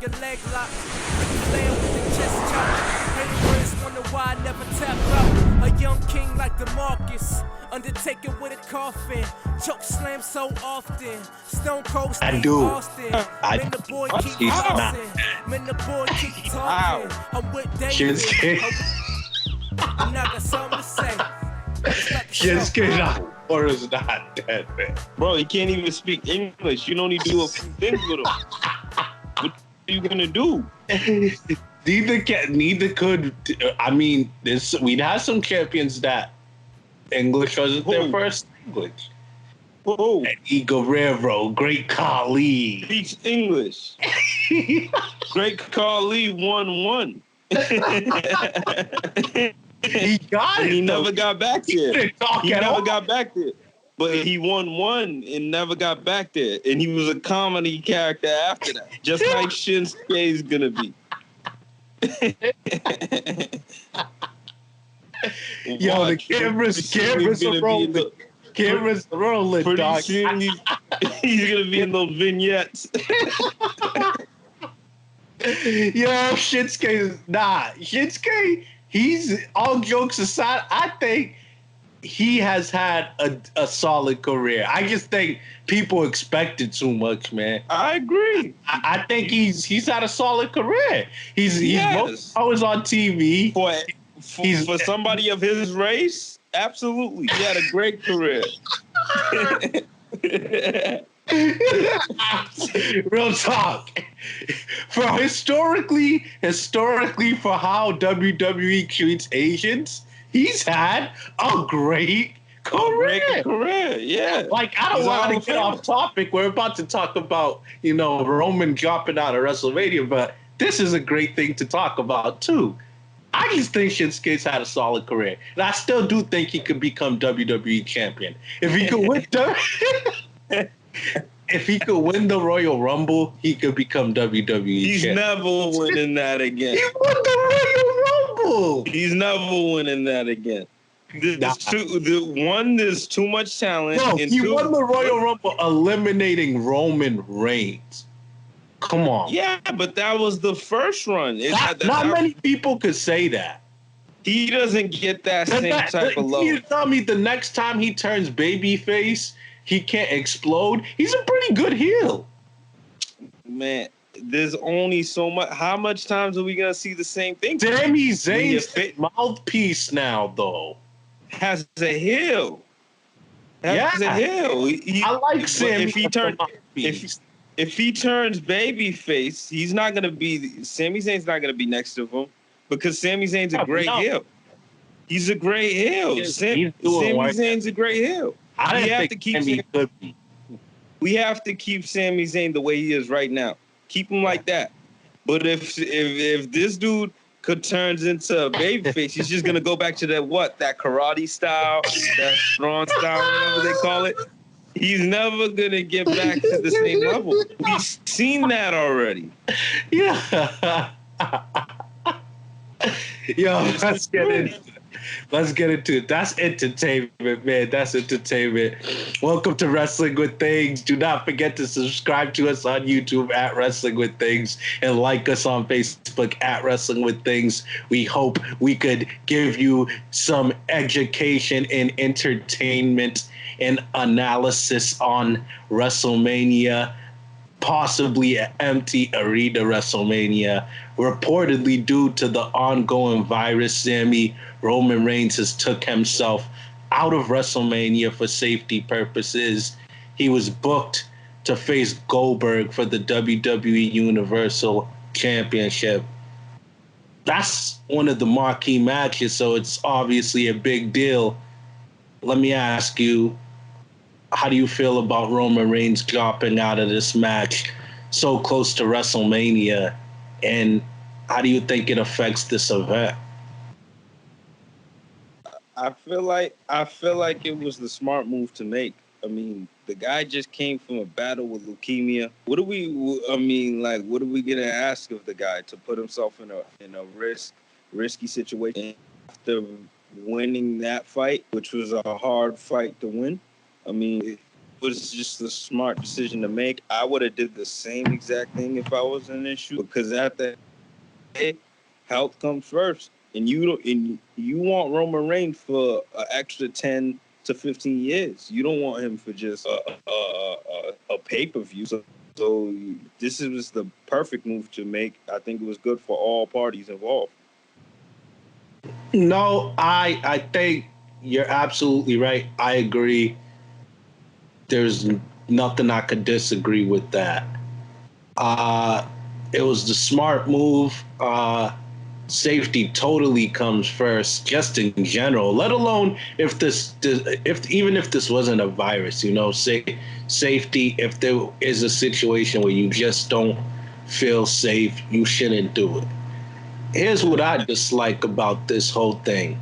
Your leg lock, playing with the chest chop. Haters wonder why I never tap out. A young king like DeMarcus, Undertaker with a coffin, choke slam so often. Stone Cold I Steve do. Austin. Man, the boy keep He's not. tossing. Man, the boy keep talking. I'm with David. I'm not got something to say. Shinsuke Nakamura is not dead, man. Bro, he can't even speak English. You don't need to do a few things with him. What are you gonna do? Neither could. I mean, we'd have some champions that English wasn't their first language. Whoa. Eddie Guerrero, Great Khali. Speaks English. Great Khali won. He got it. He never got back there. He never got back there. But he won one and never got back there. And he was a comedy character after that. Just like Shinsuke is gonna be. Yo, the cameras are rolling. Cameras rolling, pretty dog. soon he's gonna be in those vignettes. Yo, Shinsuke, he's, all jokes aside, I think he has had a solid career. I just think people expected too much, man. I agree. I think he's had a solid career. He's always on TV. For somebody of his race, absolutely. He had a great career. Real talk. For historically for how WWE treats Asians, he's had a great career. Yeah. Like, I don't want to get off topic. We're about to talk about, Roman dropping out of WrestleMania, but this is a great thing to talk about too. I just think Shinsuke's had a solid career. And I still do think he could become WWE champion. If he could win if he could win the Royal Rumble, he could become WWE champion. He's never winning that again. He won the Royal Rumble. He's never winning that again. There's too much talent. No, and he won the Royal Rumble eliminating Roman Reigns. Come on. Yeah, but that was the first run. Not many people could say that. He doesn't get that same type of love. You tell me the next time he turns babyface, he can't explode? He's a pretty good heel. Man, there's only so much. How much times are we going to see the same thing? Sami Zayn's mouthpiece now, though. Has a heel. Has a heel. I like Sami. If he turns babyface, he's not going to be. Sami Zayn's not going to be next to him because Sami Zayn's a great heel. He's a great heel. Sami Zayn's a great heel. We have to keep Sami Zayn the way he is right now. Keep him like that. But if this dude turns into a babyface, he's just going to go back to that karate style, that strong style, whatever they call it. He's never going to get back to the same level. We've seen that already. Yeah. Yo, let's get into it. That's entertainment, man. That's entertainment. Welcome to Wrestling with Things. Do not forget to subscribe to us on YouTube at Wrestling with Things and like us on Facebook at Wrestling with Things. We hope we could give you some education and entertainment and analysis on WrestleMania, possibly an empty arena WrestleMania, reportedly due to the ongoing virus. Sammy, Roman Reigns has took himself out of WrestleMania for safety purposes. He was booked to face Goldberg for the WWE Universal Championship. That's one of the marquee matches, so it's obviously a big deal. Let me ask you, how do you feel about Roman Reigns dropping out of this match so close to WrestleMania, and how do you think it affects this event? I feel like it was the smart move to make. I mean, the guy just came from a battle with leukemia. What are we gonna ask of the guy to put himself in a risky situation after winning that fight, which was a hard fight to win? I mean, was just a smart decision to make. I would have did the same exact thing if I was in this shoe, because at the day, health comes first, and you want Roman Reigns for an extra 10 to 15 years. You don't want him for just a pay-per-view. So this was the perfect move to make. I think it was good for all parties involved. No, I think you're absolutely right. I agree. There's nothing I could disagree with that. It was the smart move. Safety totally comes first, just in general. Let alone if even if this wasn't a virus, say safety. If there is a situation where you just don't feel safe, you shouldn't do it. Here's what I dislike about this whole thing.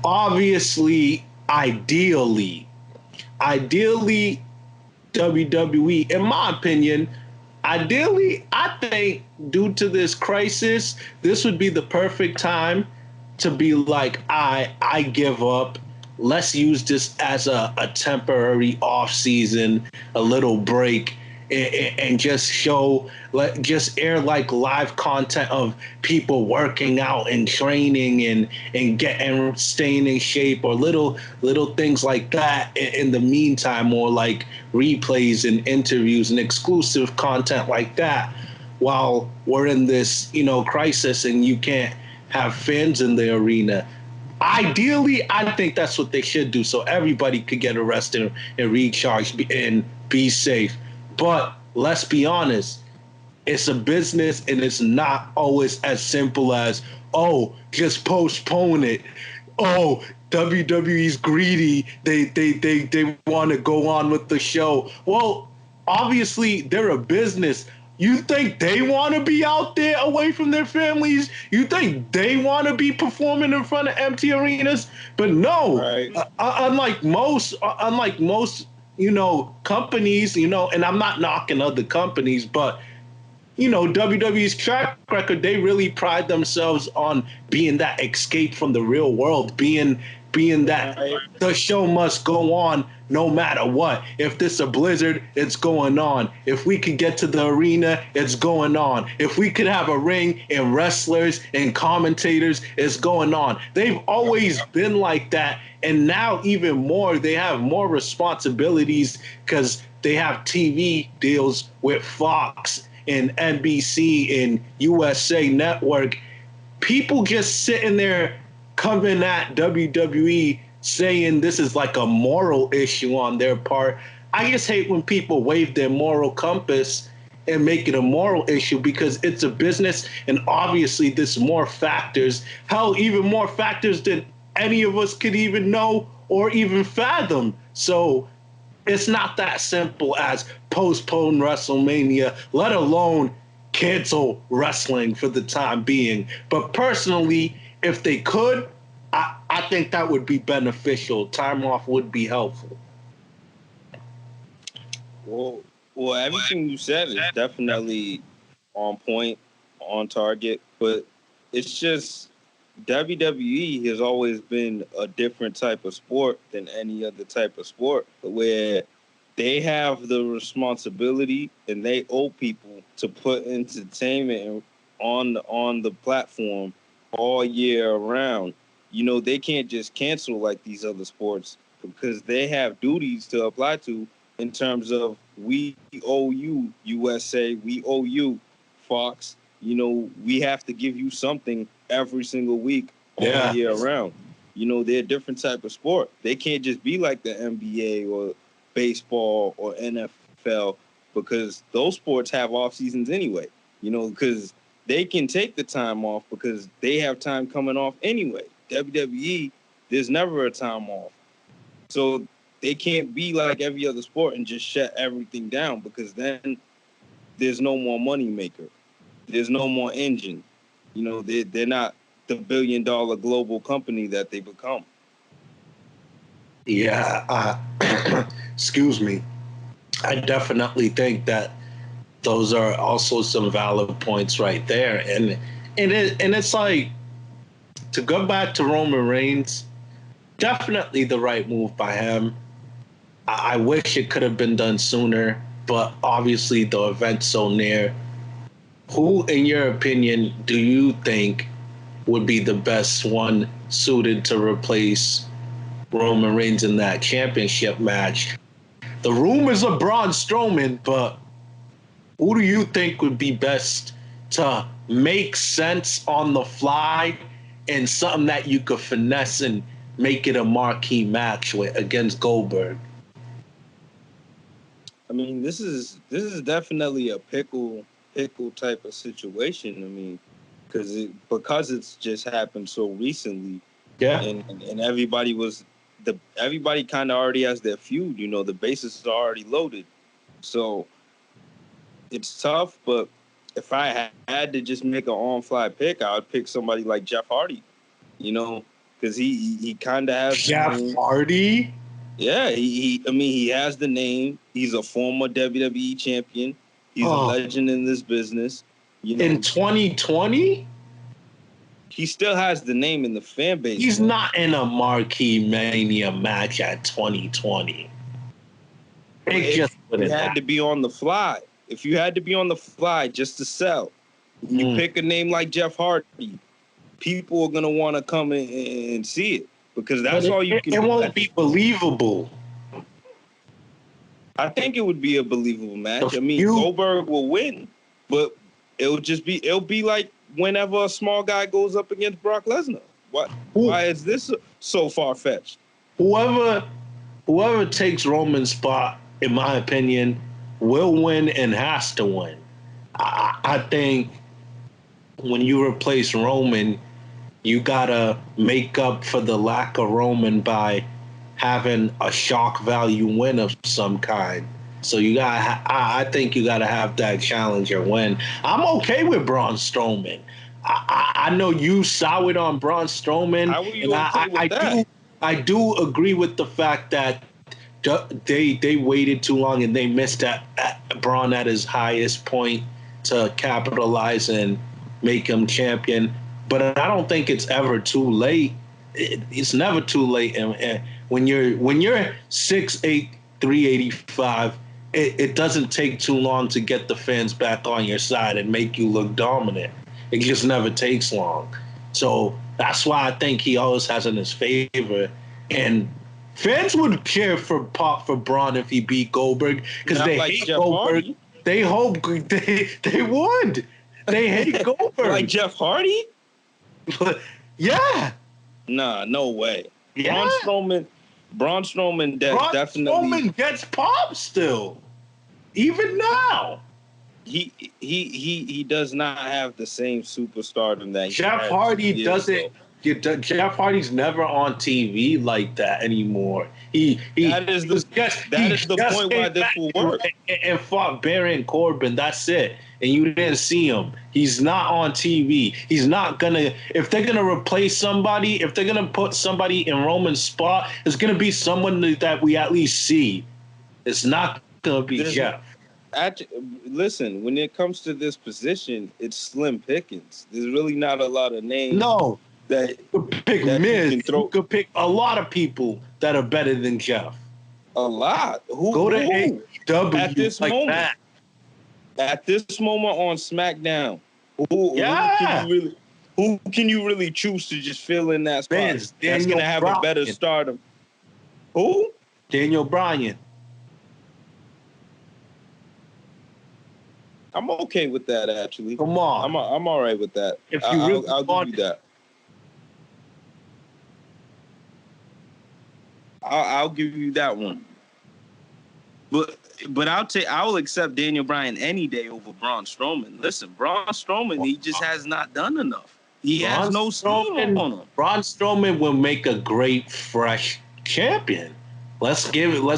Obviously, ideally, WWE, in my opinion, ideally, I think due to this crisis, this would be the perfect time to be like, I give up. Let's use this as a temporary off season, a little break, and just just air like live content of people working out and training and staying in shape, or little things like that in the meantime, or like replays and interviews and exclusive content like that, while we're in this crisis and you can't have fans in the arena. Ideally, I think that's what they should do, so everybody could get arrested and recharged and be safe. But let's be honest, it's a business, and it's not always as simple as, oh, just postpone it. Oh, WWE's greedy. They want to go on with the show. Well, obviously, they're a business. You think they want to be out there away from their families? You think they want to be performing in front of empty arenas? But no, right. Unlike most companies, and I'm not knocking other companies, but WWE's track record, they really pride themselves on being that escape from the real world, being that the show must go on no matter what. If this a blizzard, it's going on. If we could get to the arena, it's going on. If we could have a ring and wrestlers and commentators, it's going on. They've always been like that, and now even more, they have more responsibilities because they have TV deals with Fox and NBC and USA Network. People just sitting there coming at WWE saying this is like a moral issue on their part. I just hate when people wave their moral compass and make it a moral issue, because it's a business, and obviously there's more factors, even more factors than any of us could even know or even fathom. So it's not that simple as postpone WrestleMania, let alone cancel wrestling for the time being. But personally, if they could, I think that would be beneficial. Time off would be helpful. Well, everything you said is definitely on point, on target, but it's just WWE has always been a different type of sport than any other type of sport, where they have the responsibility and they owe people to put entertainment on the platform all year around. They can't just cancel like these other sports, because they have duties to apply to, in terms of, we owe you USA, we owe you Fox. We have to give you something every single week all year round. They're a different type of sport. They can't just be like the NBA or baseball or NFL, because those sports have off seasons anyway, because they can take the time off because they have time coming off anyway. WWE, there's never a time off. So they can't be like every other sport and just shut everything down, because then there's no more money maker. There's no more engine. They're not the $1 billion global company that they become. Yeah, excuse me. I definitely think that those are also some valid points right there. And it's like, to go back to Roman Reigns, definitely the right move by him. I wish it could have been done sooner, but obviously the event's so near. Who, in your opinion, do you think would be the best one suited to replace Roman Reigns in that championship match? The rumors of Braun Strowman, but who do you think would be best to make sense on the fly and something that you could finesse and make it a marquee match with against Goldberg? I mean, this is definitely a pickle type of situation. I mean, because it's just happened so recently. Yeah. And everybody kind of already has their feud. You know, the bases are already loaded, so it's tough. But if I had to just make an on-fly pick, I would pick somebody like Jeff Hardy. You know, because he kind of has Jeff Hardy. Yeah, he has the name. He's a former WWE champion. He's a legend in this business. You know, in 2020, he still has the name in the fan base. He's not in a marquee Mania match at 2020. If you had to be on the fly, just to sell, you pick a name like Jeff Hardy, people are gonna want to come in and see it because that's all you can. It won't be believable. I think it would be a believable match. I mean, Goldberg will win, but it'll be like whenever a small guy goes up against Brock Lesnar. Why is this so far-fetched? Whoever takes Roman's spot, in my opinion, will win and has to win. I think when you replace Roman, you gotta make up for the lack of Roman by having a shock value win of some kind. So I think you gotta have that challenger win. I'm okay with Braun Strowman. I know you soured on Braun Strowman. How are you okay with that? I do agree with the fact that they waited too long and they missed Braun at his highest point to capitalize and make him champion. But I don't think it's ever too late. It's never too late. And when you're 6'8", 385, it doesn't take too long to get the fans back on your side and make you look dominant. It just never takes long. So that's why I think he always has in his favor. And fans would cheer for Braun if he beat Goldberg because they hate Jeff Goldberg. Hardy. They hope they would. They hate Goldberg. Like Jeff Hardy? Yeah. Nah, no way. Yeah. Braun Strowman definitely. Strowman gets pop still, even now. He does not have the same superstardom that Jeff Hardy doesn't. Jeff Hardy's never on TV like that anymore. That is the point why this will work. And fought Baron Corbin. That's it. And you didn't see him. He's not on TV. He's not gonna. If they're gonna replace somebody, if they're gonna put somebody in Roman's spot, it's gonna be someone that we at least see. It's not gonna be Jeff. Listen, when it comes to this position, it's slim pickings. There's really not a lot of names. No. That you could pick Miz. You could pick a lot of people that are better than Jeff. A lot. Go to AEW at this like moment. that. At this moment on SmackDown, who can you really choose to just fill in that spot? That's gonna have a better stardom. Who? Daniel Bryan. I'm okay with that, actually. Come on. I'm all right with that. If you I'll give you that. I'll give you that one. But I will accept Daniel Bryan any day over Braun Strowman. Listen, Braun Strowman, he just has not done enough. He has no steam on him. Braun Strowman will make a great, fresh champion. Let's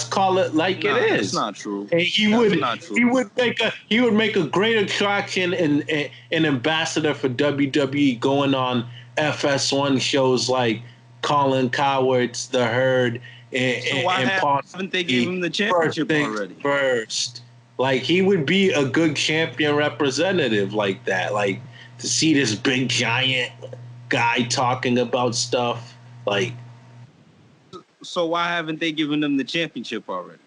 call it like it is. That's not true. And he would make a great attraction and an ambassador for WWE, going on FS1 shows like Colin Coward's The Herd. So why haven't they gave him the championship already? First, like he would be a good champion representative like that. Like to see this big giant guy talking about stuff like. So why haven't they given him the championship already?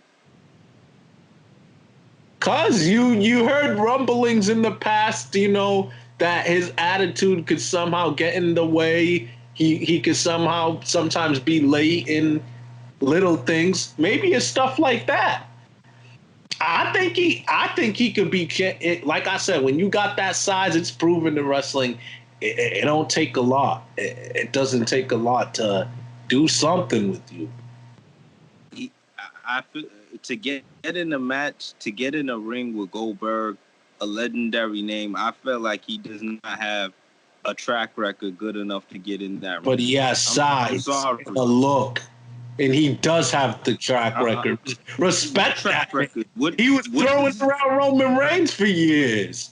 Cause you heard rumblings in the past, that his attitude could somehow get in the way. He could sometimes be late in little things. Maybe it's stuff like that. I think he could be, like I said, when you got that size, it's proven in wrestling. It don't take a lot. It doesn't take a lot to do something with you. I feel to get in a match, to get in a ring with Goldberg, a legendary name. I feel like he does not have a track record good enough to get in that ring. But he has size, a look. And he does have the track record. Respect that. Record. He was throwing around Roman Reigns for years.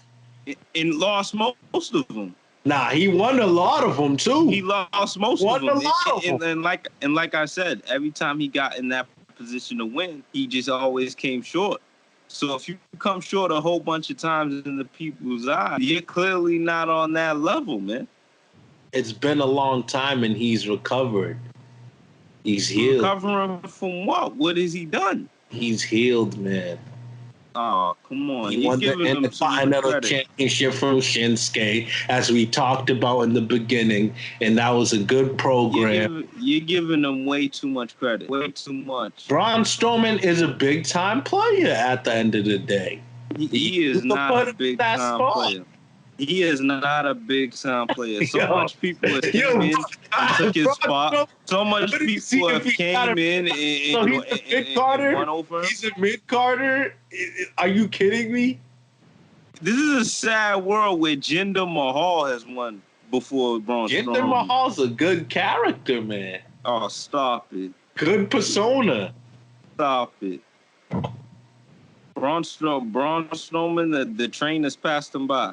And lost most of them. Nah, he won a lot of them too. He lost most of them. And like I said, every time he got in that position to win, he just always came short. So if you come short a whole bunch of times in the people's eyes, you're clearly not on that level, man. It's been a long time and he's recovered. He's healed. Recovering from what? What has he done? He's healed, man. Oh, come on. He won the Intercontinental Championship from Shinsuke, as we talked about in the beginning, and that was a good program. You're giving him way too much credit. Way too much. Braun Strowman is a big-time player at the end of the day. He is not a big-time player. He is not a big-time player. So much people have came in and took his spot. So much people have came in and won over him. He's a mid-carder? Are you kidding me? This is a sad world where Jinder Mahal has won before Braun Strowman. Jinder Mahal's a good character, man. Oh, stop it. Good persona. Stop it. Braun Strowman, the train has passed him by.